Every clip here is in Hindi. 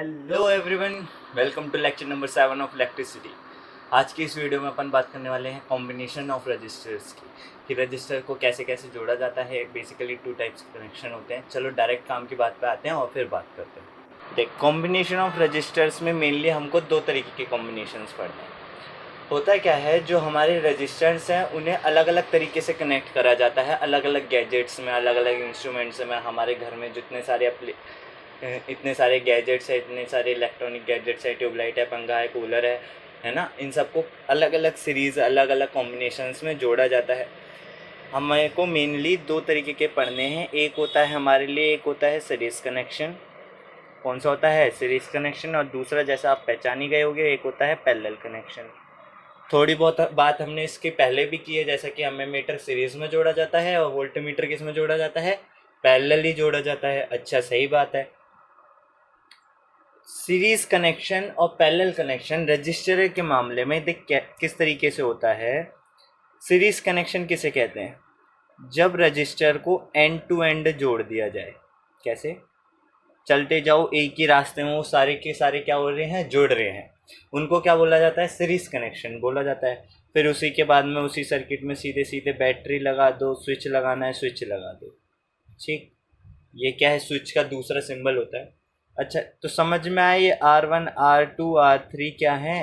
Hello everyone, welcome to lecture number 7 of electricity. आज की इस वीडियो में अपन बात करने वाले हैं कॉम्बिनेशन ऑफ रजिस्टर्स की, कि रजिस्टर को कैसे कैसे जोड़ा जाता है। बेसिकली 2 टाइप्स के कनेक्शन होते हैं। चलो डायरेक्ट काम की बात पे आते हैं और फिर बात करते हैं। देख, कॉम्बिनेशन ऑफ रजिस्टर्स में मेनली हमको 2 तरीके के कॉम्बिनेशंस पढ़ने हैं। होता क्या है, जो हमारे रजिस्टर्स हैं उन्हें अलग अलग तरीके से कनेक्ट करा जाता है, अलग अलग गैजेट्स में, अलग अलग इंस्ट्रूमेंट्स में। हमारे घर में जितने सारे इतने सारे गैजेट्स है, इतने सारे इलेक्ट्रॉनिक गैजेट्स है, ट्यूबलाइट है, पंखा है, कूलर है ना, इन सबको अलग अलग सीरीज़, अलग अलग कॉम्बिनेशंस में जोड़ा जाता है। हमें को मेनली 2 तरीके के पढ़ने हैं। एक होता है हमारे लिए, एक होता है सीरीज़ कनेक्शन। कौन सा होता है? Series connection. और दूसरा, जैसा आप पहचान ही गए होंगे, एक होता है पैरेलल कनेक्शन। थोड़ी बहुत बात हमने इसके पहले भी की है, जैसा कि एमीटर सीरीज़ में जोड़ा जाता है और वोल्टमीटर किस में जोड़ा जाता है? पैरेलली जोड़ा जाता है। अच्छा, सही बात है। सीरीज़ कनेक्शन और पैरेलल कनेक्शन रजिस्टर के मामले में देख किस तरीके से होता है। सीरीज़ कनेक्शन किसे कहते हैं? जब रजिस्टर को एंड टू एंड जोड़ दिया जाए। कैसे? चलते जाओ एक ही रास्ते में, वो सारे के सारे क्या हो रहे हैं? जुड़ रहे हैं। उनको क्या बोला जाता है? सीरीज़ कनेक्शन बोला जाता है। फिर उसी के बाद में उसी सर्किट में सीधे सीधे बैटरी लगा दो, स्विच लगाना है स्विच लगा दो। ठीक, ये क्या है? स्विच का दूसरा सिंबल होता है। अच्छा, तो समझ में आया ये R1 R2 R3 क्या है?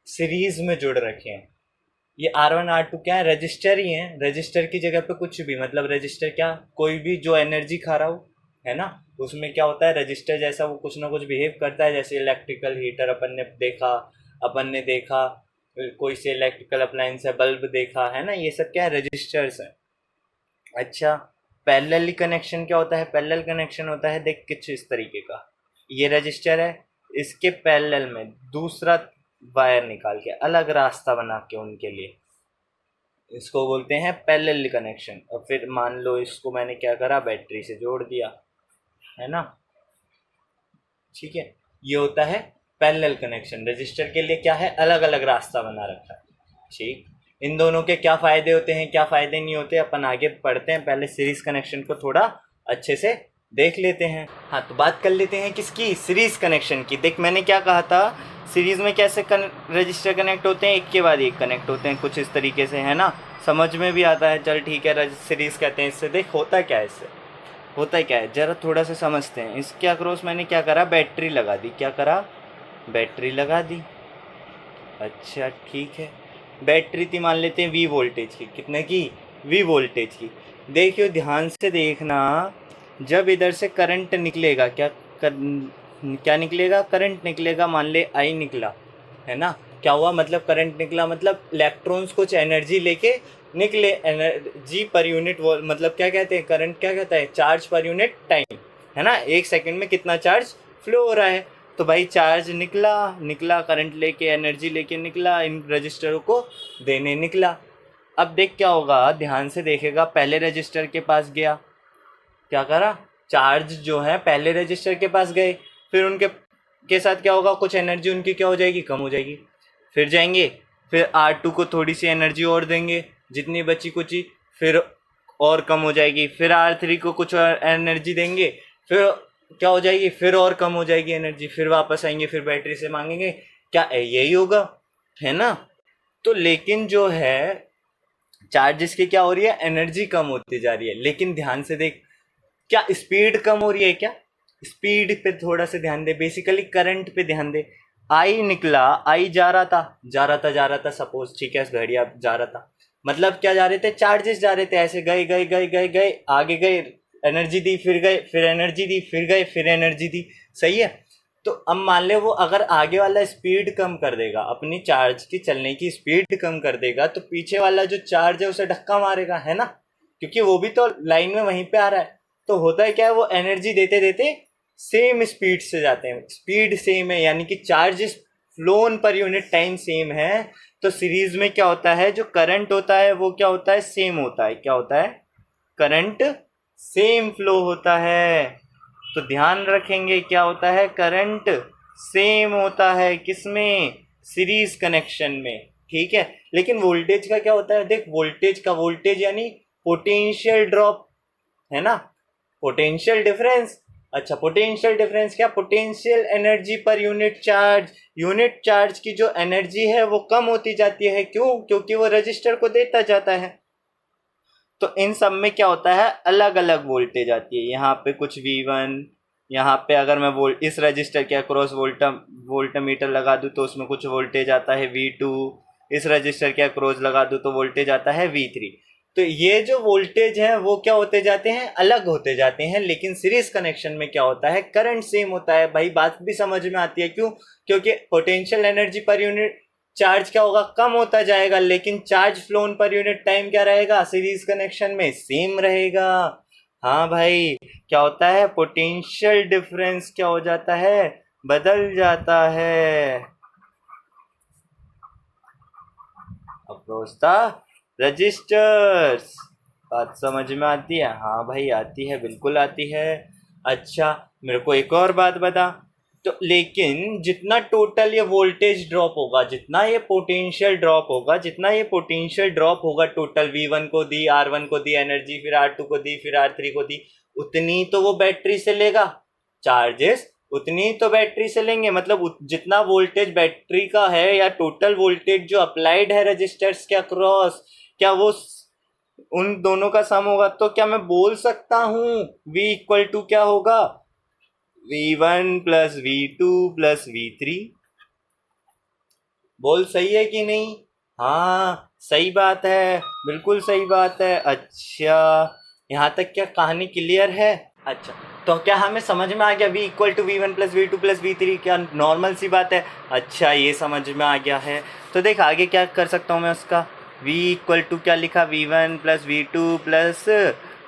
सीरीज में जुड़ रखे हैं। ये R1 R2 क्या है? रजिस्टर ही है। रजिस्टर की जगह पे कुछ भी, मतलब रजिस्टर क्या, कोई भी जो एनर्जी खा रहा हो, है ना, उसमें क्या होता है? रजिस्टर जैसा वो कुछ ना कुछ बिहेव करता है। जैसे इलेक्ट्रिकल हीटर अपन ने देखा, कोई से इलेक्ट्रिकल अप्लायंस है, बल्ब देखा, है ना, ये सब क्या है? रजिस्टर्स है। अच्छा, पैरेलल कनेक्शन क्या होता है? पैरेलल कनेक्शन होता है, देख, कुछ इस तरीके का। ये रजिस्टर है, इसके पैरेलल में दूसरा वायर निकाल के अलग रास्ता बना के उनके लिए, इसको बोलते हैं पैरेलल कनेक्शन। और फिर मान लो इसको मैंने क्या करा? बैटरी से जोड़ दिया, है ना। ठीक है, ये होता है पैरेलल कनेक्शन। रजिस्टर के लिए क्या है? अलग अलग रास्ता बना रखा है। ठीक, इन दोनों के क्या फ़ायदे होते हैं, क्या फ़ायदे नहीं होते, अपन आगे पढ़ते हैं। पहले सीरीज़ कनेक्शन को थोड़ा अच्छे से देख लेते हैं। हाँ, तो बात कर लेते हैं किसकी? सीरीज़ कनेक्शन की। देख, मैंने क्या कहा था, सीरीज़ में कैसे रजिस्टर कनेक्ट होते हैं? एक के बाद एक कनेक्ट होते हैं, कुछ इस तरीके से, है ना। समझ में भी आता है। चल ठीक है, सीरीज़ कहते हैं इससे। देख, होता क्या है इससे? होता क्या है, ज़रा थोड़ा सा समझते हैं। इसके अक्रॉस मैंने क्या करा? बैटरी लगा दी। क्या करा? बैटरी लगा दी। अच्छा, ठीक है। बैटरी थी, मान लेते हैं V वोल्टेज की। कितने की? V वोल्टेज की। देखियो, ध्यान से देखना, जब इधर से करंट निकलेगा, क्या निकलेगा? करंट निकलेगा। मान ले I निकला, है ना। क्या हुआ? मतलब करंट निकला, मतलब इलेक्ट्रॉन्स कुछ एनर्जी लेके निकले। एनर्जी पर यूनिट मतलब क्या कहते हैं? करंट क्या कहता है? चार्ज पर यूनिट टाइम, है ना। 1 सेकंड में कितना चार्ज फ्लो हो रहा है। तो भाई चार्ज निकला करंट लेके, एनर्जी लेके निकला, इन रजिस्टरों को देने निकला। अब देख क्या होगा, ध्यान से देखेगा। पहले रजिस्टर के पास गया, क्या करा? चार्ज जो है पहले रजिस्टर के पास गए, फिर उनके के साथ क्या होगा? कुछ एनर्जी उनकी क्या हो जाएगी? कम हो जाएगी। फिर जाएंगे, फिर R2 को थोड़ी सी एनर्जी और देंगे, जितनी बची कुची, फिर और कम हो जाएगी। फिर R3 को कुछ और एनर्जी देंगे, फिर क्या हो जाएगी? फिर और कम हो जाएगी एनर्जी। फिर वापस आएंगे, फिर बैटरी से मांगेंगे। क्या यही होगा? है ना। तो लेकिन जो है, चार्जेस की क्या हो रही है? एनर्जी कम होती जा रही है। लेकिन ध्यान से देख, क्या स्पीड कम हो रही है? क्या स्पीड पे थोड़ा सा ध्यान दे, बेसिकली करंट पे ध्यान दे। आई निकला, आई जा रहा था सपोज, ठीक है, घड़िया जा रहा था। मतलब क्या जा रहे थे? चार्जेस जा रहे थे, ऐसे गए गए गए गए गए, आगे गए, एनर्जी दी, फिर गए, फिर एनर्जी दी, फिर गए, फिर एनर्जी दी। सही है। तो अब मान ले वो अगर आगे वाला स्पीड कम कर देगा, अपनी चार्ज की चलने की स्पीड कम कर देगा, तो पीछे वाला जो चार्ज है उसे धक्का मारेगा, है ना, क्योंकि वो भी तो लाइन में वहीं पे आ रहा है। तो होता है क्या है, वो एनर्जी देते देते सेम स्पीड से जाते हैं। स्पीड सेम है, यानी कि charges phloem per unit time same है। तो सीरीज में क्या होता है? जो करंट होता है वो क्या होता है? सेम होता है। क्या होता है? करंट सेम फ्लो होता है। तो ध्यान रखेंगे, क्या होता है? करंट सेम होता है किसमें? सीरीज कनेक्शन में। ठीक है। लेकिन वोल्टेज का क्या होता है? देख, वोल्टेज यानी पोटेंशियल ड्रॉप, है ना, पोटेंशियल डिफरेंस। अच्छा, पोटेंशियल डिफरेंस क्या? Potential energy per unit charge की जो एनर्जी है वो कम होती जाती है। क्यों? क्योंकि वो रजिस्टर को देता जाता है। तो इन सब में क्या होता है, अलग अलग वोल्टेज आती है। यहाँ पे कुछ V1, यहाँ पे अगर मैं इस रजिस्टर के अक्रॉस वोल्टमीटर लगा दूँ तो उसमें कुछ वोल्टेज आता है V2, इस रजिस्टर के अक्रॉस लगा दूँ तो वोल्टेज आता है V3। तो ये जो वोल्टेज है वो क्या होते जाते हैं, अलग होते जाते हैं। लेकिन सीरीज कनेक्शन में क्या होता है, करंट सेम होता है। भाई बात भी समझ में आती है। क्यों? क्योंकि potential energy per unit charge क्या होगा, कम होता जाएगा, लेकिन charge phloem per unit time क्या रहेगा, सीरीज कनेक्शन में सेम रहेगा। हाँ भाई, क्या होता है, पोटेंशियल डिफरेंस क्या हो जाता है, बदल जाता है अक्रॉस द रजिस्टर्स। बात समझ में आती है? हाँ भाई आती है, बिल्कुल आती है। अच्छा, मेरे को एक और बात बता। तो लेकिन जितना टोटल ये वोल्टेज ड्रॉप होगा, जितना ये पोटेंशियल ड्रॉप होगा, टोटल V1 को दी, R1 को दी एनर्जी, फिर R2 को दी, फिर R3 को दी, उतनी तो वो बैटरी से लेगा चार्जेस, उतनी तो बैटरी से लेंगे। मतलब जितना वोल्टेज बैटरी का है या टोटल वोल्टेज जो अप्लाइड है रजिस्टर्स के अक्रॉस, क्या वो उन दोनों का सम होगा। तो क्या मैं बोल सकता हूं V इक्वल टू क्या होगा, V1 plus V2 plus V3। बोल सही है कि नहीं? हाँ सही बात है, बिल्कुल सही बात है। अच्छा, यहाँ तक क्या कहानी क्लियर है? अच्छा, तो क्या हमें समझ में आ गया V equal to V1 plus V2 plus V3? क्या नॉर्मल सी बात है। अच्छा, ये समझ में आ गया है। तो देख आगे क्या कर सकता हूँ मैं उसका। V इक्वल टू क्या लिखा, V1 plus V2 plus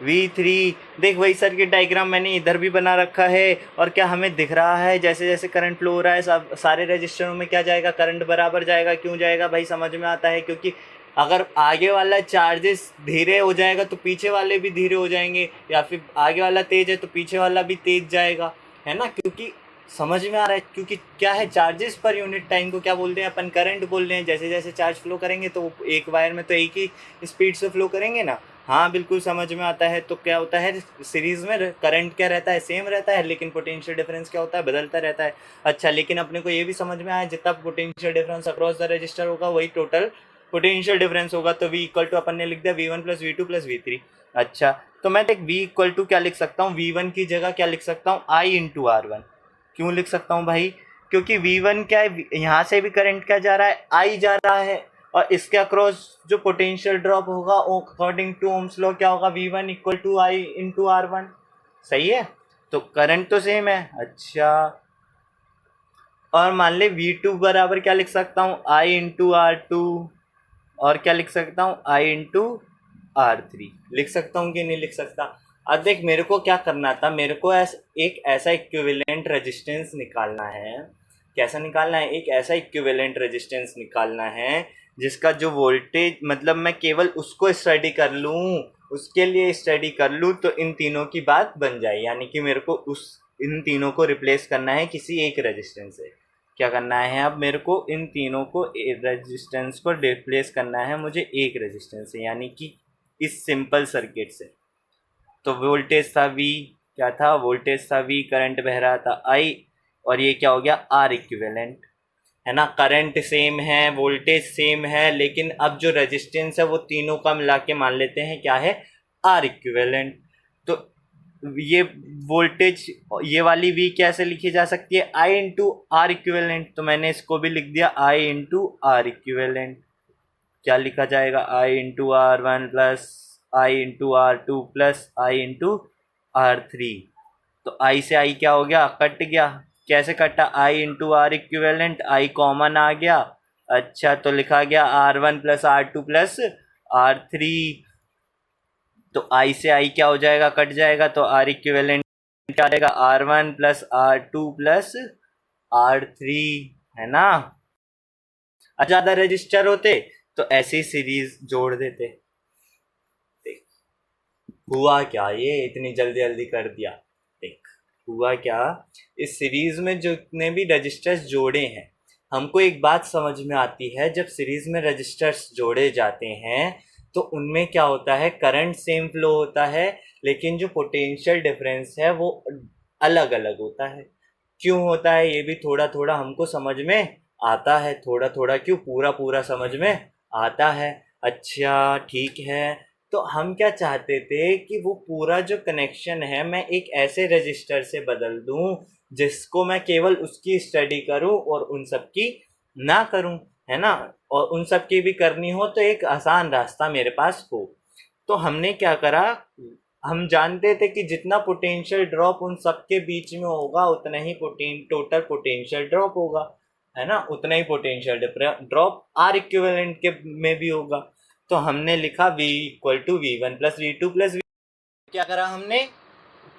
V3। देख वही सर्किट डायग्राम मैंने इधर भी बना रखा है। और क्या हमें दिख रहा है, जैसे जैसे करंट फ्लो हो रहा है सब सारे रजिस्टरों में क्या जाएगा, करंट बराबर जाएगा। क्यों जाएगा भाई? समझ में आता है, क्योंकि अगर आगे वाला चार्जेस धीरे हो जाएगा तो पीछे वाले भी धीरे हो जाएंगे, या फिर आगे वाला तेज है तो पीछे वाला भी तेज जाएगा, है ना। क्योंकि समझ में आ रहा है, क्योंकि क्या है, चार्जेस पर यूनिट टाइम को क्या बोलते हैं अपन, करंट बोल रहे हैं। जैसे जैसे चार्ज फ्लो करेंगे तो एक वायर में तो एक ही स्पीड से फ्लो करेंगे ना। हाँ बिल्कुल समझ में आता है। तो क्या होता है, सीरीज में करंट क्या रहता है, सेम रहता है, लेकिन पोटेंशियल डिफरेंस क्या होता है, बदलता रहता है। अच्छा, लेकिन अपने को ये भी समझ में आया, जितना potential difference across the register होगा वही टोटल पोटेंशियल डिफरेंस होगा। तो V इक्वल टू अपन ने लिख दिया V1 plus V2 plus V3। अच्छा, तो मैं देख V इक्वल टू क्या लिख सकता हूँ, V1 की जगह क्या लिख सकता हूँ, I इंटू R1। क्यों लिख सकता हूँ भाई? क्योंकि V1 क्या है, यहाँ से भी करंट क्या जा रहा है, I जा रहा है, और इसके अक्रॉस जो पोटेंशियल ड्रॉप होगा अकॉर्डिंग टू ओम्स लॉ क्या होगा, V1 equal to I into R1। सही है, तो करंट तो सेम है। अच्छा, और मान ले V2 बराबर क्या लिख सकता हूँ, I इंटू R2, और क्या लिख सकता हूँ, I इंटू R3। लिख सकता हूँ कि नहीं लिख सकता? अब देख, मेरे को क्या करना था, मेरे को एक ऐसा इक्विवेलेंट रेजिस्टेंस निकालना है। कैसा निकालना है? एक ऐसा इक्विवेलेंट रेजिस्टेंस निकालना है जिसका जो वोल्टेज, मतलब मैं केवल उसको स्टडी कर लूँ, उसके लिए स्टडी कर लूँ तो इन तीनों की बात बन जाए। यानी कि मेरे को इन तीनों को रिप्लेस करना है किसी एक रेजिस्टेंस से। क्या करना है, अब मेरे को इन तीनों को रेजिस्टेंस को रिप्लेस करना है मुझे एक रेजिस्टेंस से, यानी कि इस सिंपल सर्किट से। तो वोल्टेज था V, क्या था, वोल्टेज था V, करंट बह रहा था I, और ये क्या हो गया, R इक्विवेलेंट, है ना। करंट सेम है, वोल्टेज सेम है, लेकिन अब जो रेजिस्टेंस है वो तीनों का मिला के मान लेते हैं क्या है, R इक्विवेलेंट। तो ये वोल्टेज, ये वाली V कैसे लिखी जा सकती है, I इंटू आर इक्विवेलेंट। तो मैंने इसको भी लिख दिया I इंटू आर इक्विवेलेंट। क्या लिखा जाएगा, I into R1 plus I into R2 plus I into R3। तो I से I क्या हो गया, कट गया। कैसे कटा, I into R equivalent, I common आ गया। अच्छा, तो लिखा गया R1 plus R2 plus R3। तो I से I क्या हो जाएगा, कट जाएगा। तो R इक्विवेलेंट क्या आएगा, R1 plus R2 plus R3, है ना। ज़्यादा रजिस्टर होते तो ऐसी सीरीज जोड़ देते। देख हुआ क्या, ये इतनी जल्दी जल्दी कर दिया। देख हुआ क्या, इस सीरीज में जितने भी रजिस्टर्स जोड़े हैं, हमको एक बात समझ में आती है, जब सीरीज में रजिस्टर्स जोड़े जाते हैं तो उनमें क्या होता है, करंट सेम फ्लो होता है, लेकिन जो पोटेंशियल डिफरेंस है वो अलग अलग होता है। क्यों होता है ये भी थोड़ा थोड़ा हमको समझ में आता है, थोड़ा थोड़ा क्यों, पूरा पूरा समझ में आता है। अच्छा ठीक है, तो हम क्या चाहते थे कि वो पूरा जो कनेक्शन है मैं एक ऐसे रजिस्टर से बदल दूं जिसको मैं केवल उसकी स्टडी करूं और उन सब की ना करूं, है ना। और उन सब की भी करनी हो तो एक आसान रास्ता मेरे पास हो। तो हमने क्या करा, हम जानते थे कि जितना पोटेंशियल ड्रॉप उन सबके बीच में होगा उतना ही टोटल पोटेंशियल ड्रॉप होगा, है ना, उतना ही पोटेंशियल ड्रॉप आर इक्विवेलेंट के में भी होगा। तो हमने लिखा V equal to V1 + V2 + V। क्या करा हमने,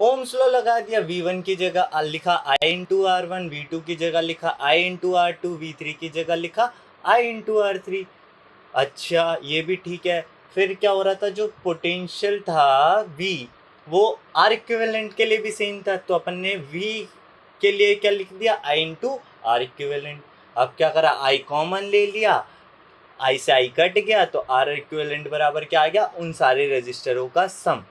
ओम्स लॉ लगा दिया। V1 की जगह लिखा I × R1, V2 की जगह लिखा I × R2, V3 की जगह लिखा I × R3। अच्छा ये भी ठीक है। फिर क्या हो रहा था, जो पोटेंशियल था V, वो आर इक्विवेलेंट के लिए भी सेम था, तो अपन ने V के लिए क्या लिख दिया, I × R इक्विवेलेंट। अब क्या करा, I कॉमन ले लिया, I से I कट गया, तो R इक्विवेलेंट बराबर क्या आ गया, उन सारे रजिस्टरों का सम।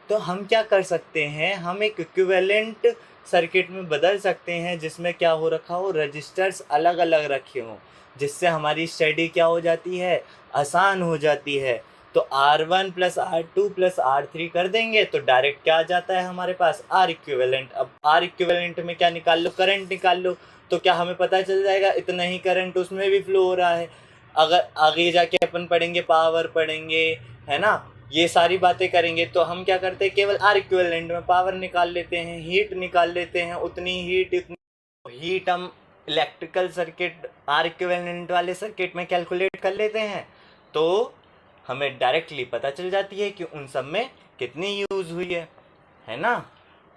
तो हम क्या कर सकते हैं, हम एक इक्विवेलेंट सर्किट में बदल सकते हैं जिसमें क्या हो रखा हो, रजिस्टर्स अलग अलग रखे हों, जिससे हमारी स्टडी क्या हो जाती है, आसान हो जाती है। तो R1 + R2 + R3 कर देंगे तो डायरेक्ट क्या आ जाता है हमारे पास, R इक्विवेलेंट। अब R इक्विवेलेंट में क्या निकाल लो, करंट निकाल लो। तो क्या हमें पता चल जाएगा इतना ही करंट उसमें भी फ्लो हो रहा है। अगर आगे जाके अपन पढ़ेंगे, पावर पढ़ेंगे, है ना, ये सारी बातें करेंगे, तो हम क्या करते हैं, केवल आर इक्विवेलेंट में पावर निकाल लेते हैं, हीट निकाल लेते हैं, उतनी हीट हम इलेक्ट्रिकल सर्किट आर इक्विवेलेंट वाले सर्किट में कैलकुलेट कर लेते हैं। तो हमें डायरेक्टली पता चल जाती है कि उन सब में कितनी यूज़ हुई है ना।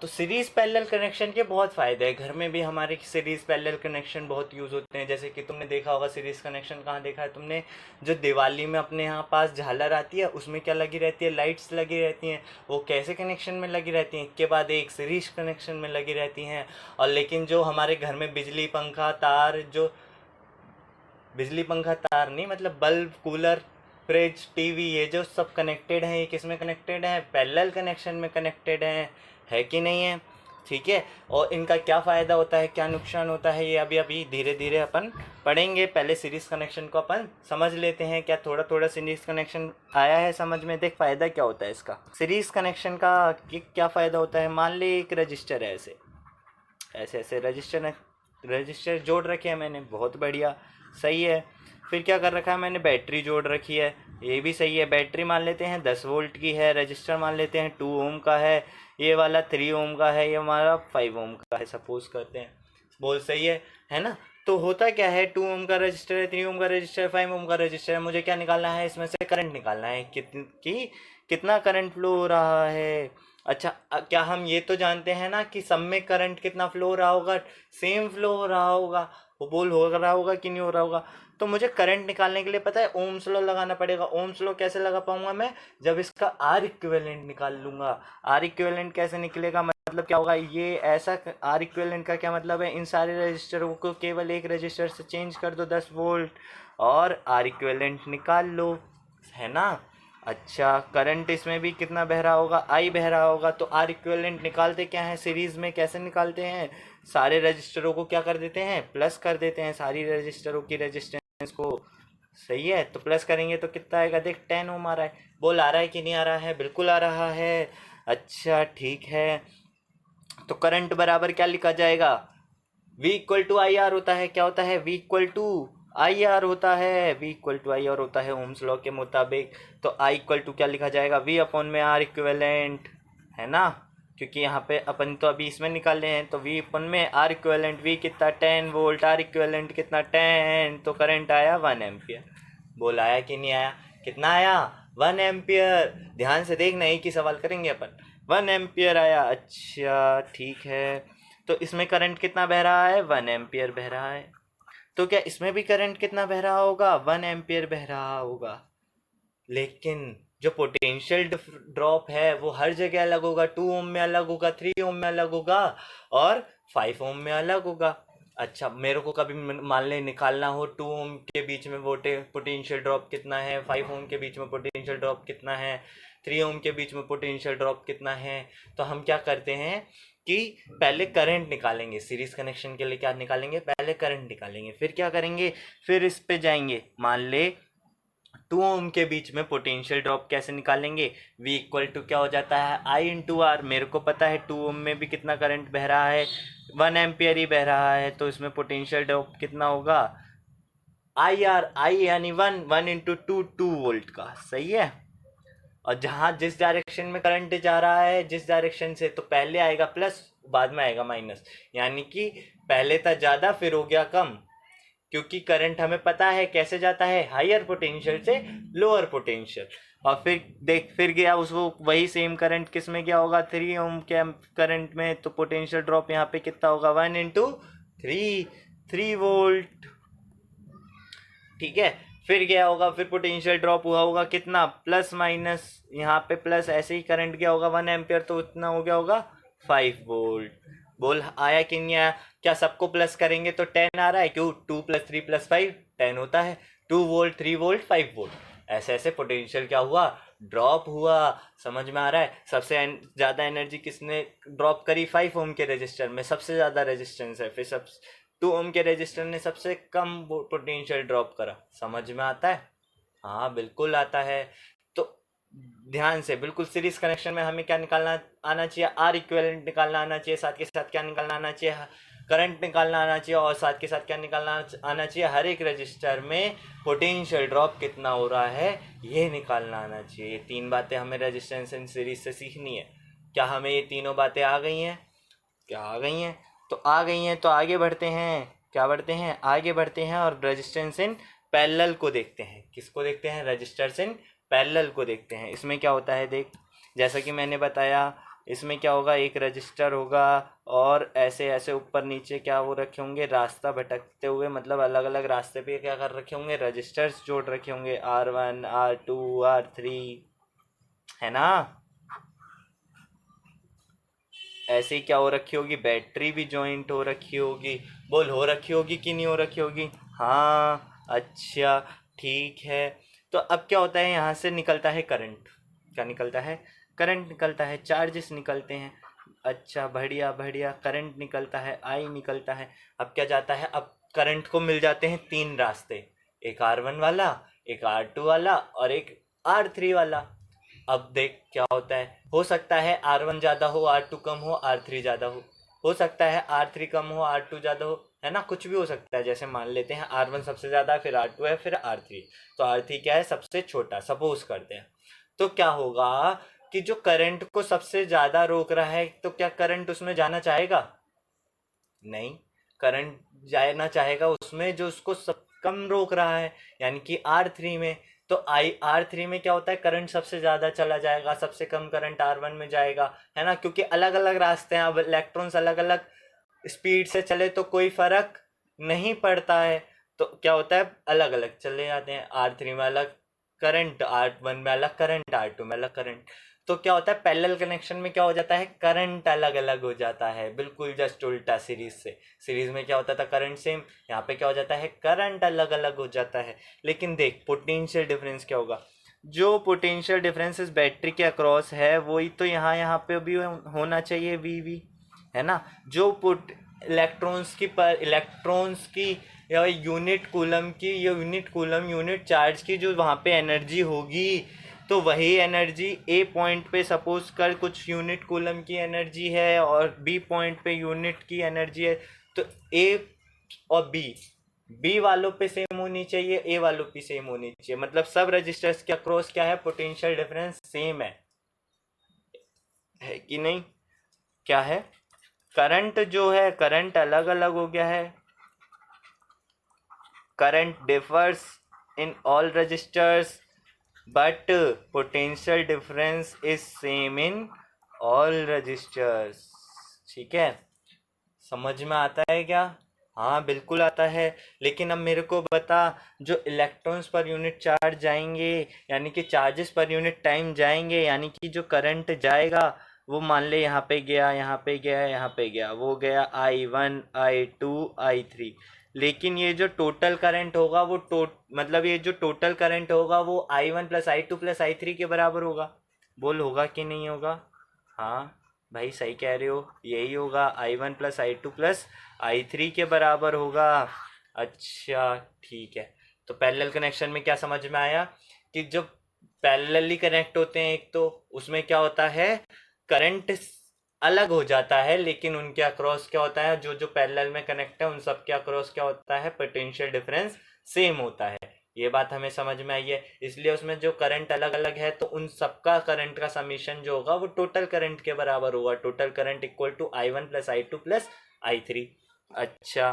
तो सीरीज़ पैरेलल कनेक्शन के बहुत फ़ायदे हैं, घर में भी हमारे सीरीज़ पैरेलल कनेक्शन बहुत यूज़ होते हैं। जैसे कि तुमने देखा होगा सीरीज़ कनेक्शन कहाँ देखा है तुमने, जो दिवाली में अपने यहाँ पास झालर आती है उसमें क्या लगी रहती है, लाइट्स लगी रहती हैं। वो कैसे कनेक्शन में लगी रहती हैं, एक के बाद एक सीरीज़ कनेक्शन में लगी रहती हैं। और लेकिन जो हमारे घर में बिजली पंखा तार, जो बिजली पंखा तार नहीं मतलब बल्ब, कूलर, फ्रिज, टीवी, ये जो सब कनेक्टेड हैं, ये किस में कनेक्टेड है, पैरेलल कनेक्शन में कनेक्टेड है कि नहीं है। ठीक है, और इनका क्या फ़ायदा होता है, क्या नुकसान होता है, ये अभी अभी धीरे धीरे अपन पढ़ेंगे। पहले सीरीज़ कनेक्शन को अपन समझ लेते हैं। क्या थोड़ा थोड़ा सीरीज़ कनेक्शन आया है समझ में, देख फ़ायदा क्या होता है इसका, सीरीज़ कनेक्शन का क्या फ़ायदा होता है। मान ले एक रजिस्टर है, ऐसे ऐसे ऐसे रजिस्टर जोड़ रखे हैं मैंने, बहुत बढ़िया, सही है। फिर क्या कर रखा है मैंने, बैटरी जोड़ रखी है, ये भी सही है। बैटरी मान लेते हैं 10 वोल्ट की है, रजिस्टर मान लेते हैं 2 ओम का है, ये वाला 3 ओम का है, ये हमारा 5 ओम का है, सपोज करते हैं, बोल सही है ना। तो होता क्या है, 2 ओम का रजिस्टर है, 3 ओम का रजिस्टर है, 5 ओम का रजिस्टर है, मुझे क्या निकालना है, इसमें से करंट निकालना है, कितना करंट फ्लो हो रहा है। अच्छा क्या हम ये तो जानते हैं ना कि सब में करंट कितना फ्लो हो रहा होगा, सेम फ्लो हो रहा होगा, वो बोल हो रहा होगा कि नहीं हो रहा होगा। तो मुझे करंट निकालने के लिए पता है ओम्स लॉ लगाना पड़ेगा। ओम्स लॉ कैसे लगा पाऊंगा मैं, जब इसका आर इक्विवेलेंट निकाल लूंगा। आर इक्विवेलेंट कैसे निकलेगा, मतलब क्या होगा, ये ऐसा, आर इक्विवेलेंट का क्या मतलब है, इन सारे रजिस्टरों को केवल एक रजिस्टर से चेंज कर दो 10 वोल्ट और आर इक्विवेलेंट निकाल लो, है ना। अच्छा करंट इसमें भी कितना बह रहा होगा, आई बह रहा होगा। तो आर इक्विवेलेंट निकालते क्या है सीरीज में, कैसे निकालते हैं, सारे रजिस्टरों को क्या कर देते हैं, प्लस कर देते हैं, सारी रजिस्टरों की रेजिस्टेंस को। सही है, तो प्लस करेंगे तो कितना आएगा, देख 10 ओम आ रहा है, बोल आ रहा है कि नहीं आ रहा है, बिल्कुल आ रहा है। अच्छा ठीक है, तो करंट बराबर क्या लिखा जाएगा, V = IR होता है, क्या होता है, V = IR होता है, V = IR होता है ओम्स लॉ के मुताबिक। तो I = क्या लिखा जाएगा, V/R इक्विवेलेंट, है ना, क्योंकि यहाँ पे अपन तो अभी इसमें निकाल रहे हैं। तो V/R इक्विवेलेंट, V कितना 10 वोल्ट, R इक्विवेलेंट कितना 10, तो करंट आया 1 एम्पियर। बोल आया कि नहीं आया, कितना आया, 1 एम्पियर। ध्यान से देखना, एक ही सवाल करेंगे अपन, 1 एम्पियर आया। अच्छा ठीक है, तो इसमें करंट कितना बह रहा है, 1 एम्पियर बह रहा है। तो क्या इसमें भी करंट कितना बह रहा होगा, 1 एम्पियर बह रहा होगा। लेकिन जो पोटेंशियल ड्रॉप है वो हर जगह अलग होगा, 2 ओम में अलग होगा, 3 ओम में अलग होगा और 5 ओम में अलग होगा। अच्छा मेरे को कभी मान ले निकालना हो 2 ओम के बीच में पोटेंशियल ड्रॉप कितना है, 5 ओम के बीच में पोटेंशियल ड्रॉप कितना है, 3 ओम के बीच में पोटेंशियल ड्रॉप कितना है, तो हम क्या करते हैं कि पहले करंट निकालेंगे, सीरीज कनेक्शन के लिए क्या निकालेंगे, पहले करंट निकालेंगे, फिर क्या करेंगे, फिर इस पे जाएंगे, मान ले 2 ओम के बीच में पोटेंशियल ड्रॉप कैसे निकालेंगे, V इक्वल टू क्या हो जाता है I इंटू आर। मेरे को पता है 2 ओम में भी कितना करंट बह रहा है, 1 एम्पियर ही बह रहा है, तो इसमें पोटेंशियल ड्रॉप कितना होगा, आई आर, आई यानी 1 इंटू 2 वोल्ट का, सही है। और जहाँ जिस डायरेक्शन में करंट जा रहा है, जिस डायरेक्शन से, तो पहले आएगा प्लस, बाद में आएगा माइनस, यानी कि पहले था ज़्यादा फिर हो गया कम, क्योंकि करंट हमें पता है कैसे जाता है, हायर पोटेंशियल से लोअर पोटेंशियल। और फिर देख, फिर गया उसको वही सेम करंट किस में गया होगा, 3 ओम के करंट में, तो पोटेंशियल ड्रॉप यहाँ पे कितना होगा, 1 इंटू 3 वोल्ट, ठीक है। फिर गया होगा, फिर पोटेंशियल ड्रॉप हुआ होगा कितना, प्लस माइनस, यहाँ पे प्लस, ऐसे ही करंट गया होगा 1 एम्पियर, तो इतना हो गया होगा 5 वोल्ट। बोल आया कि नहीं आया, क्या सबको प्लस करेंगे तो 10 आ रहा है, क्यों, 2 + 3 + 5 10 होता है, 2 वोल्ट, 3 वोल्ट, 5 वोल्ट, ऐसे ऐसे पोटेंशियल क्या हुआ, ड्रॉप हुआ। समझ में आ रहा है। सबसे ज़्यादा एनर्जी किसने ड्रॉप करी, 5 ओम के रजिस्टर में सबसे ज़्यादा रेजिस्टेंस है, फिर सब 2 ओम के रजिस्टर ने सबसे कम पोटेंशियल ड्रॉप करा। समझ में आता है, हाँ बिल्कुल आता है। तो ध्यान से, बिल्कुल सीरीज कनेक्शन में हमें क्या निकालना आना चाहिए, आर इक्विवेलेंट निकालना आना चाहिए, साथ के साथ क्या निकालना आना चाहिए, करंट निकालना आना चाहिए, और साथ के साथ क्या निकालना आना चाहिए, हर एक रजिस्टर में पोटेंशियल ड्रॉप कितना हो रहा है ये निकालना आना चाहिए। ये 3 बातें हमें रेजिस्टेंस इन सीरीज से सीखनी है। क्या हमें ये तीनों बातें आ गई हैं, क्या आ गई हैं, तो आ गई हैं, तो आगे बढ़ते हैं, क्या बढ़ते हैं, आगे बढ़ते हैं और रेजिस्टेंस इन पैरेलल को देखते हैं। किसको देखते हैं, रजिस्टर्स इन पैरेलल को देखते हैं। इसमें क्या होता है, देख, जैसा कि मैंने बताया, इसमें क्या होगा, एक रजिस्टर होगा और ऐसे ऐसे ऊपर नीचे क्या वो रखे होंगे, रास्ता भटकते हुए, मतलब अलग अलग रास्ते पे क्या कर रखे होंगे, रजिस्टर्स जोड़ रखे होंगे, R1 R2 R3, है ना। ऐसे ही क्या हो रखी होगी, बैटरी भी जॉइंट हो रखी होगी। बोल, हो रखी होगी कि नहीं हो रखी होगी, हाँ, अच्छा, ठीक है। तो अब क्या होता है, यहाँ से निकलता है करंट, क्या निकलता है, करंट निकलता है, चार्जेस निकलते हैं। अच्छा, बढ़िया बढ़िया, करंट निकलता है, आई निकलता है। अब क्या जाता है, अब करंट को मिल जाते हैं 3 रास्ते, एक R1 वाला, एक R2 वाला और एक R3 वाला। अब देख क्या होता है, हो सकता है R1 ज़्यादा हो, R2 कम हो, R3 ज़्यादा हो सकता है R3 कम हो, R2 ज़्यादा हो, है ना, कुछ भी हो सकता है। जैसे मान लेते हैं R1 सबसे ज़्यादा, फिर R2 है, फिर R3, तो R3 क्या है, सबसे छोटा, सपोज करते हैं। तो क्या होगा कि जो करंट को सबसे ज़्यादा रोक रहा है, तो क्या करंट उसमें जाना चाहेगा, नहीं, करंट जाना चाहेगा उसमें जो उसको सब कम रोक रहा है, यानी कि R3 में। तो R3 में क्या होता है, करंट सबसे ज़्यादा चला जाएगा, सबसे कम करंट R1 में जाएगा, है ना, क्योंकि अलग अलग रास्ते हैं। अब इलेक्ट्रॉन्स अलग अलग स्पीड से चले तो कोई फर्क नहीं पड़ता है, तो क्या होता है, अलग अलग चले जाते हैं। R3 में अलग करंट, R1 में अलग करंट, R2 में अलग करंट। तो क्या होता है, पैरेलल कनेक्शन में क्या हो जाता है, करंट अलग अलग हो जाता है, बिल्कुल जस्ट उल्टा सीरीज से। सीरीज में क्या होता था, करंट सेम, यहाँ पे क्या हो जाता है, करंट अलग अलग हो जाता है। लेकिन देख, पोटेंशियल डिफरेंस क्या होगा, जो पोटेंशियल डिफरेंस इस बैटरी के अक्रॉस है वही तो यहाँ यहाँ पे भी होना चाहिए, वी, है ना। जो इलेक्ट्रॉन्स की या यूनिट कूलम की, या यूनिट कूलम यूनिट चार्ज की जो वहाँ पे एनर्जी होगी, तो वही एनर्जी ए पॉइंट पे सपोज कर कुछ यूनिट कूलम की एनर्जी है और बी पॉइंट पे यूनिट की एनर्जी है, तो ए और बी वालों पे सेम होनी चाहिए, ए वालों पे सेम होनी चाहिए। मतलब सब रजिस्टर्स के अक्रॉस क्या है, पोटेंशियल डिफरेंस सेम है कि नहीं, क्या है, करंट जो है, करंट अलग अलग हो गया है, current differs in all resistors but potential difference is same in all resistors. ठीक है, समझ में आता है क्या, हाँ बिल्कुल आता है। लेकिन अब मेरे को बता, जो इलेक्ट्रॉन्स पर यूनिट चार्ज जाएंगे, यानी कि चार्जेस पर यूनिट टाइम जाएंगे, यानी कि जो करंट जाएगा वो मान ले यहाँ पे गया, यहाँ पे गया, यहाँ पे गया, वो गया I1 I2 I3। लेकिन ये जो टोटल करंट होगा वो मतलब ये जो टोटल करंट होगा वो I1 + I2 + I3 के बराबर होगा। बोल, होगा कि नहीं होगा, हाँ भाई सही कह रहे हो, यही होगा, I1 plus I2 plus I3 के बराबर होगा। अच्छा ठीक है। तो पैरेलल कनेक्शन में क्या समझ में आया कि जब पैरेलली कनेक्ट होते हैं एक तो उसमें क्या होता है, करंट अलग हो जाता है, लेकिन उनके अक्रॉस क्या होता है, जो जो पैरेलल में कनेक्ट है उन सब के अक्रॉस क्या होता है, पोटेंशियल डिफरेंस सेम होता है। ये बात हमें समझ में आई है। इसलिए उसमें जो करंट अलग अलग है तो उन सबका करंट का समीशन जो होगा वो टोटल करंट के बराबर होगा, total current equal to I1 plus I2 plus I3। अच्छा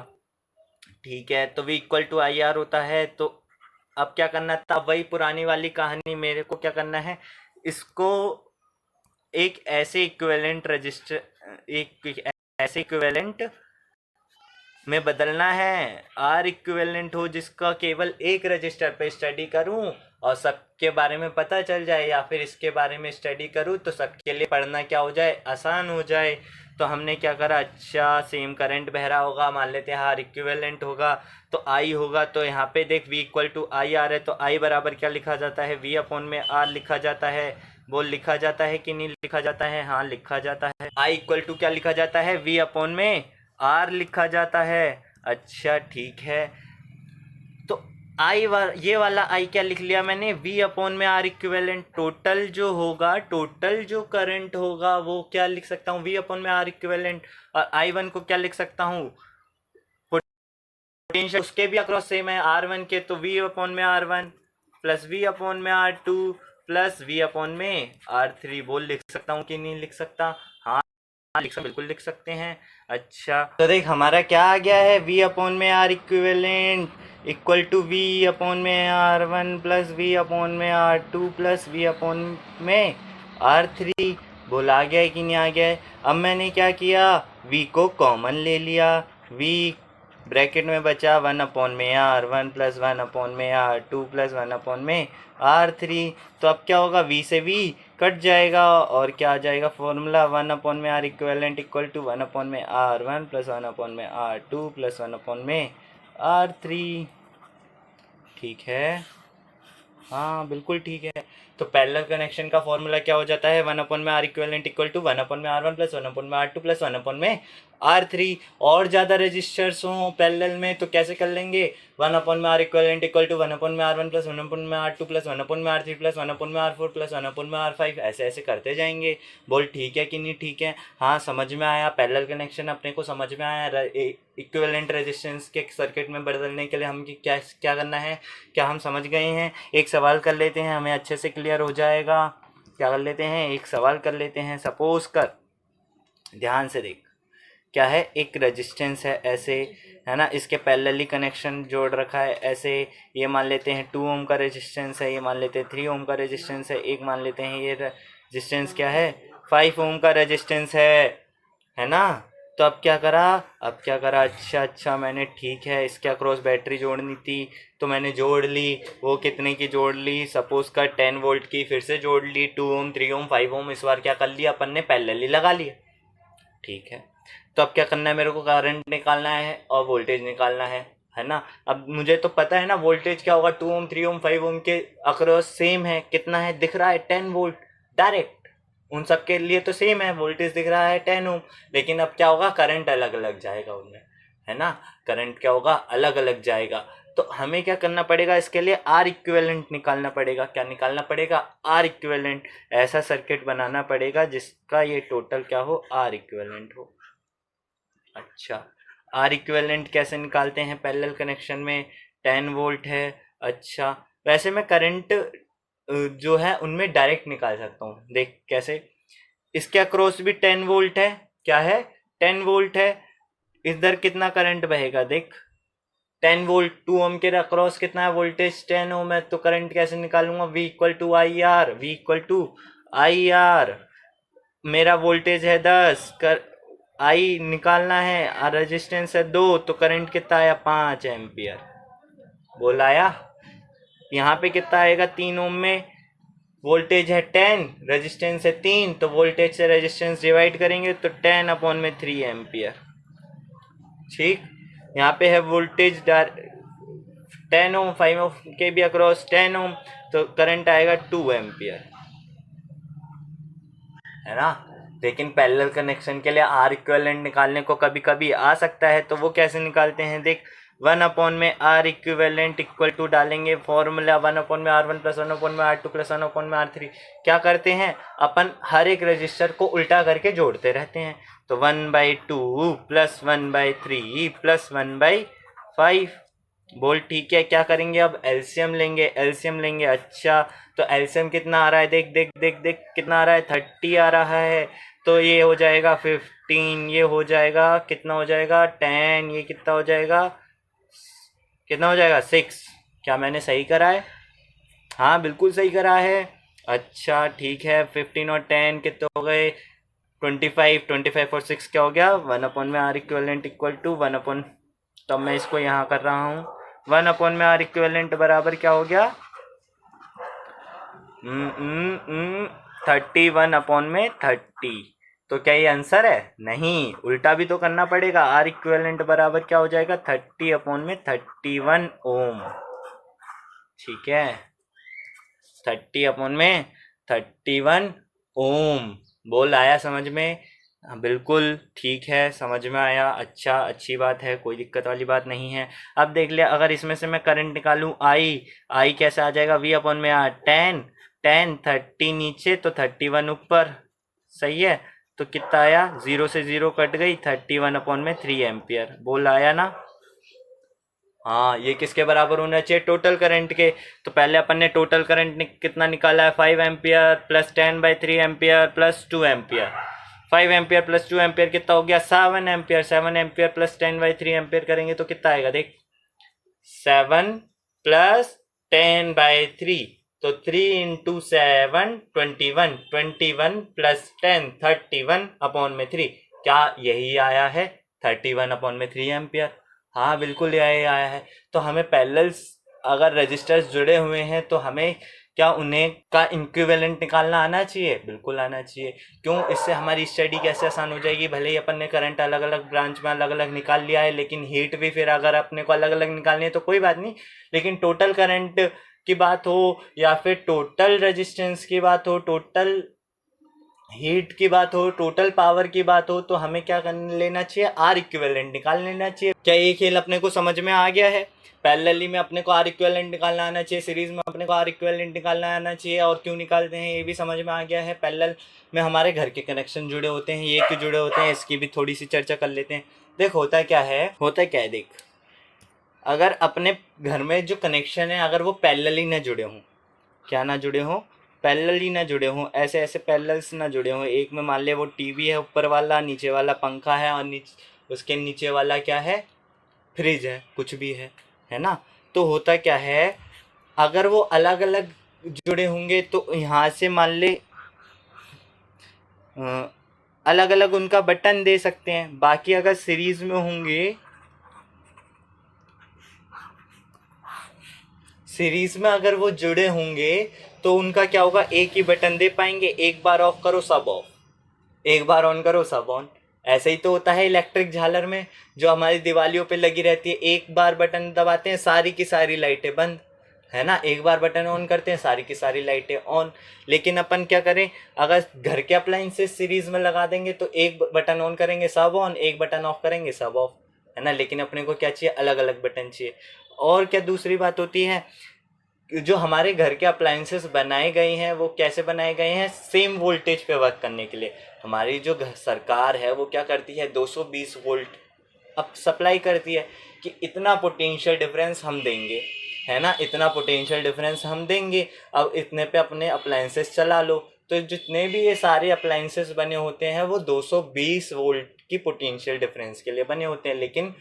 ठीक है, तो V इक्वल टू IR होता है। तो अब क्या करना था, वही पुरानी वाली कहानी, मेरे को क्या करना है, इसको एक ऐसे इक्विवेलेंट रजिस्टर, एक ऐसे इक्विवेलेंट में बदलना है, आर इक्विवेलेंट हो जिसका केवल एक रजिस्टर पे स्टडी करूं और सबके बारे में पता चल जाए, या फिर इसके बारे में स्टडी करूं तो सबके लिए पढ़ना क्या हो जाए, आसान हो जाए। तो हमने क्या करा, अच्छा सेम करंट बह रहा होगा, मान लेते हैं आर इक्विवेलेंट होगा तो आई होगा। तो यहाँ पे देख V equal to I R है, तो आई बराबर क्या लिखा जाता है, वी अपॉन में आर लिखा जाता है। बोल लिखा जाता है कि नहीं लिखा जाता है, हाँ लिखा जाता है। आई इक्वल टू क्या लिखा जाता है, वी अपॉन में आर लिखा जाता है। अच्छा ठीक है, तो ये वाला आई क्या लिख लिया मैंने, वी अपॉन में आर इक्विवेलेंट। टोटल जो होगा, टोटल जो करंट होगा वो क्या लिख सकता हूँ, वी अपॉन में आर इक्विवेलेंट। और I1 को क्या लिख सकता हूँ, पोटेंशियल उसके भी अक्रॉस सेम है R1 के, तो V अपॉन में R1 प्लस V अपॉन में R2 प्लस V अपॉन में R3। बोल लिख सकता हूँ कि नहीं लिख सकता, हाँ बिल्कुल लिख सकते हैं। अच्छा तो देख हमारा क्या आ गया है, V अपॉन में R equivalent equal to V upon में R1 प्लस V अपॉन में R2 प्लस V अपॉन में R3। बोल आ गया है कि नहीं आ गया है। अब मैंने क्या किया, V को कॉमन ले लिया, V ब्रैकेट में बचा 1 अपॉन में R1 प्लस 1 अपॉन में R2 प्लस 1 अपॉन में R3। तो अब क्या होगा, V से V कट जाएगा और क्या आ जाएगा फॉर्मूला, 1 अपॉन में R equivalent equal to 1 upon में R1 प्लस 1 अपॉन में R2 प्लस 1 अपॉन में R3। ठीक है, हाँ बिल्कुल ठीक है। तो पैरेलल कनेक्शन का फॉर्मूला क्या हो जाता है, 1 अपॉन में R equivalent equal to 1 upon में R1 प्लस 1 अपॉन में R2 प्लस 1 अपॉन में R3। और ज़्यादा रजिस्टर्स हों पैरेलल में तो कैसे कर लेंगे, 1 अपॉन में R equivalent equal to 1 upon में R1 प्लस 1 अपॉन में R2 प्लस 1 अपॉन में R3 प्लस 1 अपॉन में R4 प्लस 1 अपॉन में R5, ऐसे ऐसे करते जाएंगे। बोल ठीक है कि नहीं ठीक है, हाँ समझ में आया। पैरेलल कनेक्शन अपने को समझ में आया। इक्विवेलेंट रेजिस्टेंस के सर्किट में बदलने के लिए हम क्या क्या करना है, क्या हम समझ गए हैं। एक सवाल कर लेते हैं, हमें अच्छे से क्लियर हो जाएगा। क्या कर लेते हैं, एक सवाल कर लेते हैं। सपोज कर, ध्यान से देख, क्या है, एक रेजिस्टेंस है ऐसे, है ना, इसके पैरेलली कनेक्शन जोड़ रखा है ऐसे। ये मान लेते हैं 2 ओम का रेजिस्टेंस है, ये मान लेते हैं 3 ओम का रेजिस्टेंस है, एक मान लेते हैं ये रेजिस्टेंस क्या है, 5 ओम का रेजिस्टेंस है ना। तो अब क्या करा, अच्छा मैंने ठीक है इसके अक्रॉस बैटरी जोड़नी थी तो मैंने जोड़ ली। वो कितने की जोड़ ली, सपोज का 10 वोल्ट की, फिर से जोड़ ली। 2 ओम 3 ओम 5 ओम इस बार क्या कर लिया अपन ने, पैरेलली लगा लिया। ठीक है, तो अब क्या करना है, मेरे को करंट निकालना है और वोल्टेज निकालना है ना। अब मुझे तो पता है ना वोल्टेज क्या होगा, 2 ओम 3 ओम 5 ओम के अक्रॉस सेम है, कितना है दिख रहा है 10 वोल्ट डायरेक्ट, उन सब के लिए तो सेम है, वोल्टेज दिख रहा है 10 ओम। लेकिन अब क्या होगा, करंट अलग अलग जाएगा उनमें, है ना, करंट क्या होगा, अलग अलग जाएगा। तो हमें क्या करना पड़ेगा, इसके लिए आर इक्विवेलेंट निकालना पड़ेगा। क्या निकालना पड़ेगा, आर इक्विवेलेंट। ऐसा सर्किट बनाना पड़ेगा जिसका ये टोटल क्या हो, आर इक्विवेलेंट हो। अच्छा, आर इक्विवेलेंट कैसे निकालते हैं पैरेलल कनेक्शन में, 10 वोल्ट है। अच्छा, वैसे मैं करंट जो है उनमें डायरेक्ट निकाल सकता हूँ, देख कैसे। इसके अक्रॉस भी 10 वोल्ट है, क्या है 10 वोल्ट है। इधर कितना करंट बहेगा देख, 10 वोल्ट, 2 ओम के अक्रॉस कितना है वोल्टेज, 10 ओम है। तो करंट कैसे निकालूंगा, V equal to I R, V equal to I R. मेरा वोल्टेज है 10, कर आई निकालना है और रेजिस्टेंस है 2, तो करंट कितना आया, 5 एम्पियर। बोल आया। यहाँ पे कितना आएगा, 3 ओम में वोल्टेज है 10, रेजिस्टेंस है 3, तो वोल्टेज से रेजिस्टेंस डिवाइड करेंगे तो 10 अपॉन में 3 एम्पियर। ठीक, यहाँ पे है वोल्टेज 10 ओम, 5 ओम के भी अक्रॉस 10 ओम, तो करंट आएगा 2 एम्पियर, है ना। लेकिन पैरेलल कनेक्शन के लिए आर इक्विवेलेंट निकालने को कभी कभी आ सकता है, तो वो कैसे निकालते हैं देख। 1 में आर इक्विवेलेंट इक्वल टू डालेंगे फॉर्मूला 1 में R1 प्लस 1 में R2 प्लस 1 में R3। क्या करते हैं अपन, हर एक रजिस्टर को उल्टा करके जोड़ते रहते हैं। तो 1/2 प्लस 1/3 प्लस 1/5। बोल ठीक है, क्या करेंगे अब, एलसीएम लेंगे। अच्छा, तो एलसीएम कितना आ रहा है, देख देख देख देख कितना आ रहा है, 30 आ रहा है। तो ये हो जाएगा 15, ये हो जाएगा कितना हो जाएगा 10, ये कितना हो जाएगा, कितना हो जाएगा 6। क्या मैंने सही करा है? हाँ बिल्कुल सही करा है। अच्छा ठीक है, 15 और 10 कितने हो गए, 25 और 6 क्या हो गया, 1 में आर इक्विवेलेंट इक्वल टू 1। तब मैं इसको यहाँ कर रहा हूँ, 1 में आर इक्विवेलेंट बराबर क्या हो गया, 31/30। तो क्या ये आंसर है? नहीं, उल्टा भी तो करना पड़ेगा। आर इक्विवेलेंट बराबर क्या हो जाएगा, 30/31 ओम। ठीक है, 30/31 ओम। बोल आया समझ में? हाँ बिल्कुल ठीक है, समझ में आया। अच्छा, अच्छी बात है, कोई दिक्कत वाली बात नहीं है। अब देख लिया, अगर इसमें से मैं करंट निकालूं आई कैसे आ जाएगा, V/R 10 30 नीचे तो 31 ऊपर। सही है, तो कितना आया, 0 से 0 कट गई, 31/3 एम्पियर। बोल आया ना? हाँ, ये किसके बराबर होना चाहिए, टोटल करंट के। तो पहले अपन ने टोटल करंट कितना निकाला है, 5 ampere plus 10/3 ampere plus 2 ampere. 5 ampere plus 2 ampere कितना हो गया, 7 एम्पियर। 7 एम्पियर प्लस 10/3 एम्पियर करेंगे तो कितना आएगा, देख 7 प्लस 10/3, तो 3 इंटू 7 21, 21 प्लस 10 31/3। क्या यही आया है, 31/3 एम्पियर? हाँ बिल्कुल यही आया है। तो हमें पैरेलल्स अगर रजिस्टर्स जुड़े हुए हैं तो हमें क्या उन्हें का इक्विवेलेंट निकालना आना चाहिए? बिल्कुल आना चाहिए। क्यों? इससे हमारी स्टडी कैसे आसान हो जाएगी। भले ही अपन ने करंट अलग अलग ब्रांच में अलग अलग निकाल लिया है, लेकिन हीट भी फिर अगर अपने को अलग अलग निकालनी है तो कोई बात नहीं, लेकिन टोटल करंट की बात हो या फिर टोटल रेजिस्टेंस की बात हो, टोटल हीट की बात हो, टोटल पावर की बात हो, तो हमें क्या कर लेना चाहिए, आर इक्विवेलेंट निकाल लेना चाहिए। क्या ये खेल अपने को समझ में आ गया है? पैरेलली में अपने को आर इक्विवेलेंट निकालना आना चाहिए, सीरीज में अपने को आर इक्विवेलेंट निकालना आना चाहिए, और क्यों निकालते हैं ये भी समझ में आ गया है। पैरेलल में हमारे घर के कनेक्शन जुड़े होते हैं, ये क्यों जुड़े होते हैं इसकी भी थोड़ी सी चर्चा कर लेते हैं। देख होता क्या है, देख अगर अपने घर में जो कनेक्शन है अगर वो पैरेलली ना जुड़े हों, क्या ना जुड़े हों, पैरेलली ना जुड़े हों, ऐसे ऐसे पैरेलल्स ना जुड़े हों। एक में मान ले वो टीवी है ऊपर वाला, नीचे वाला पंखा है, और उसके नीचे वाला क्या है, फ्रिज है, कुछ भी है ना। तो होता क्या है, अगर वो अलग अलग जुड़े होंगे तो यहाँ से मान ले अलग अलग उनका बटन दे सकते हैं। बाकी अगर सीरीज में होंगे, सीरीज में अगर वो जुड़े होंगे तो उनका क्या होगा, एक ही बटन दे पाएंगे, एक बार ऑफ करो सब ऑफ, एक बार ऑन करो सब ऑन। ऐसे ही तो होता है इलेक्ट्रिक झालर में, जो हमारी दिवालियों पे लगी रहती है। एक बार बटन दबाते हैं सारी की सारी लाइटें बंद, है ना। एक बार बटन ऑन करते हैं सारी की सारी लाइटें ऑन। लेकिन अपन क्या करें, अगर घर के अप्लायंसेस सीरीज में लगा देंगे तो एक बटन ऑन करेंगे सब ऑन, एक बटन ऑफ करेंगे सब ऑफ, है ना। लेकिन अपने को क्या चाहिए, अलग अलग बटन चाहिए। और क्या दूसरी बात होती है, जो हमारे घर के अप्लायंसेस बनाए गए हैं वो कैसे बनाए गए हैं, सेम वोल्टेज पे वर्क करने के लिए। हमारी जो सरकार है वो क्या करती है, 220 वोल्ट अब सप्लाई करती है कि इतना पोटेंशियल डिफरेंस हम देंगे, है ना, इतना पोटेंशियल डिफरेंस हम देंगे, अब इतने पे अपने अप्लायंसेस चला लो। तो जितने भी ये सारे अप्लायंसेस बने होते हैं वो 220 वोल्ट की पोटेंशियल डिफरेंस के लिए बने होते हैं। लेकिन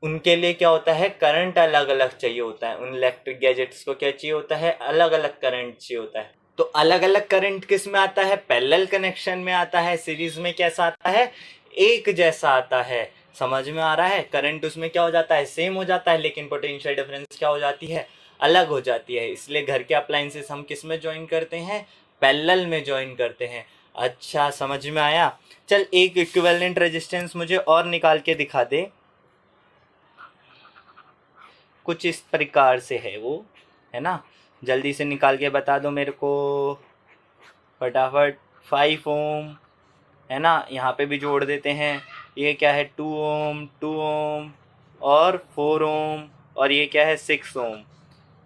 उनके लिए क्या होता है, करंट अलग अलग चाहिए होता है। उन इलेक्ट्रिक गैजेट्स को क्या चाहिए होता है, अलग अलग करंट चाहिए होता है। तो अलग अलग करंट किस में आता है, पैरेलल कनेक्शन में आता है। सीरीज में कैसा आता है, एक जैसा आता है। समझ में आ रहा है, करंट उसमें क्या हो जाता है, सेम हो जाता है, लेकिन पोटेंशियल डिफरेंस क्या हो जाती है, अलग हो जाती है। इसलिए घर के अप्लायंसेस हम किस में ज्वाइन करते हैं, पैरेलल में ज्वाइन करते हैं। अच्छा समझ में आया। चल एक इक्विवेलेंट रेजिस्टेंस मुझे और निकाल के दिखा दे। कुछ इस प्रकार से है वो, है ना, जल्दी से निकाल के बता दो मेरे को फटाफट। 5 ओम, है ना, यहाँ पे भी जोड़ देते हैं। ये क्या है 2 ओम, 2 ओम और 4 ओम, और ये क्या है 6 ओम।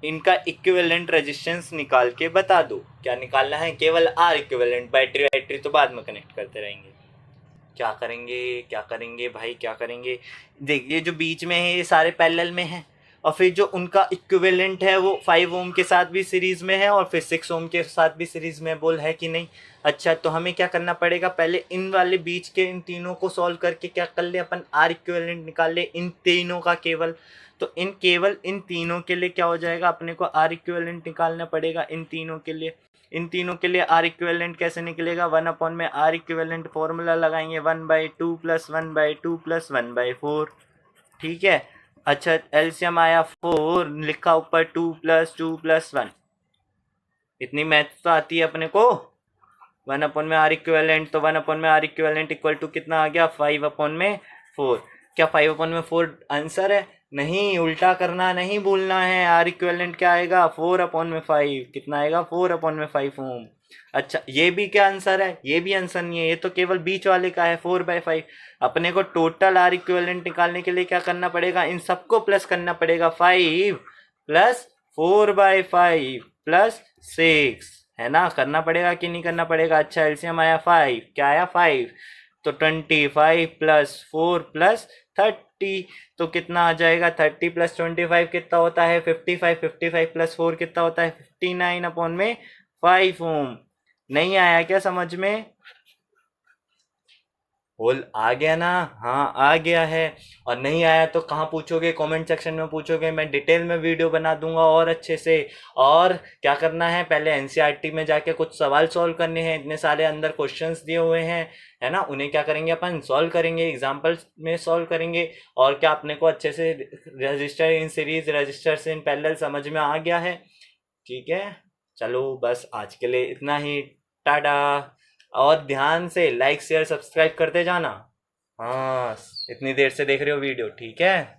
इनका इक्विवेलेंट रेजिस्टेंस निकाल के बता दो। क्या निकालना है? केवल आर इक्विवेलेंट। बैटरी तो बाद में कनेक्ट करते रहेंगे। क्या करेंगे, क्या करेंगे भाई, क्या करेंगे? देखिए जो बीच में है ये सारे पैरेलल में हैं, और फिर जो उनका इक्विवेलेंट है वो 5 ओम के साथ भी सीरीज में है और फिर 6 ओम के साथ भी सीरीज में, बोल है कि नहीं? अच्छा, तो हमें क्या करना पड़ेगा, पहले इन वाले बीच के इन तीनों को सॉल्व करके क्या कर ले अपन, आर इक्विवेलेंट निकाल ले इन तीनों का केवल। तो केवल इन तीनों के लिए क्या हो जाएगा, अपने को आर इक्विवेलेंट निकालना पड़ेगा इन तीनों के लिए। इन तीनों के लिए आर इक्विवेलेंट कैसे निकलेगा, 1 में आर इक्विवेलेंट फॉर्मूला लगाएंगे 1/2 + 1/2 + 1/4। ठीक है। अच्छा, एलसीएम आया 4, लिखा ऊपर 2 + 2 + 1। इतनी मैथ तो आती है अपने को। 1 में आर इक्विवेलेंट, तो 1 में आर इक्विवेलेंट इक्वल टू कितना आ गया, 5/4। क्या 5/4 आंसर है? नहीं, उल्टा करना नहीं भूलना है। आर इक्विवेलेंट क्या आएगा, 4/5। कितना आएगा, 4/5 ओम। अच्छा, ये भी क्या आंसर है? ये भी आंसर नहीं है, ये तो केवल बीच वाले का है 4/5। अपने को टोटल आर इक्विवेलेंट निकालने के लिए क्या करना पड़ेगा, इन सबको प्लस करना पड़ेगा। 5 + 4/5 + 6, है ना, करना पड़ेगा कि नहीं करना पड़ेगा? अच्छा, एलसीएम आया 5, क्या आया 5, तो 25 + 4 + 30, तो कितना आ जाएगा, 30 + 25 कितना होता है, 55। 55 + 4 कितना होता है, 59/5 ओम। नहीं आया क्या समझ में? बोल आ गया ना? हाँ आ गया है। और नहीं आया तो कहाँ पूछोगे, कमेंट सेक्शन में पूछोगे, मैं डिटेल में वीडियो बना दूंगा और अच्छे से। और क्या करना है, पहले एनसीईआरटी में जाके कुछ सवाल सॉल्व करने हैं, इतने सारे अंदर क्वेश्चंस दिए हुए हैं, है ना, उन्हें क्या करेंगे अपन, सॉल्व करेंगे, एग्जाम्पल्स में सॉल्व करेंगे। और क्या अपने को अच्छे से register in series, register in parallel समझ में आ गया है? ठीक है, चलो बस आज के लिए इतना ही। टाटा। और ध्यान से लाइक शेयर सब्सक्राइब करते जाना। हाँ, इतनी देर से देख रहे हो वीडियो, ठीक है।